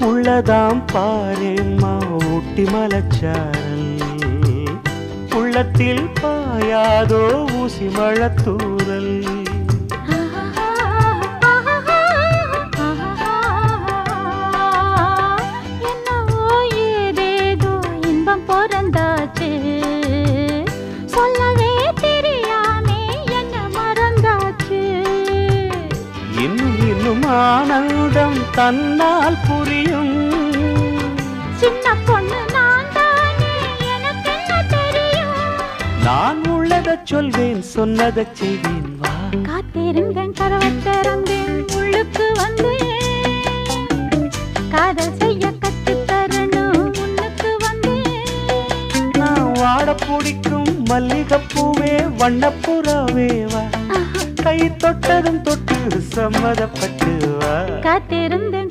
உள்ளதாம் பாரேம்மா ஊட்டி மலச்சாரல் உள்ளத்தில் பாயாதோ ஊசி மழத்தூரல் என்னவோ ஏதேதோ இன்பம் பிறந்தாச்சு சொல்லவே தெரியாமே என்ன மறந்தாச்சு இன்னும் இன்னும் ஆனந்தம் தன்னால் புரியும் சின்ன பொண்ணு நான் தானே எனக்கு என்ன தெரியும் நான் உள்ளதைச் சொல்வேன் சொன்னதைச் செய்வேன் வா காத்திருந்தேன் கதவை திறந்தேன் உள்ளுக்கு வந்தேன் காதல் செய்ய கற்றுத் தரணும் முன்னுக்கு வந்தேன் நான் வாட பிடிக்கும் மல்லிகைப்பூவே வண்ணப்புறாவே வா கை தொட்டதும் தொட்டு சம்மதப்பட்டு வா காத்திருந்தேன்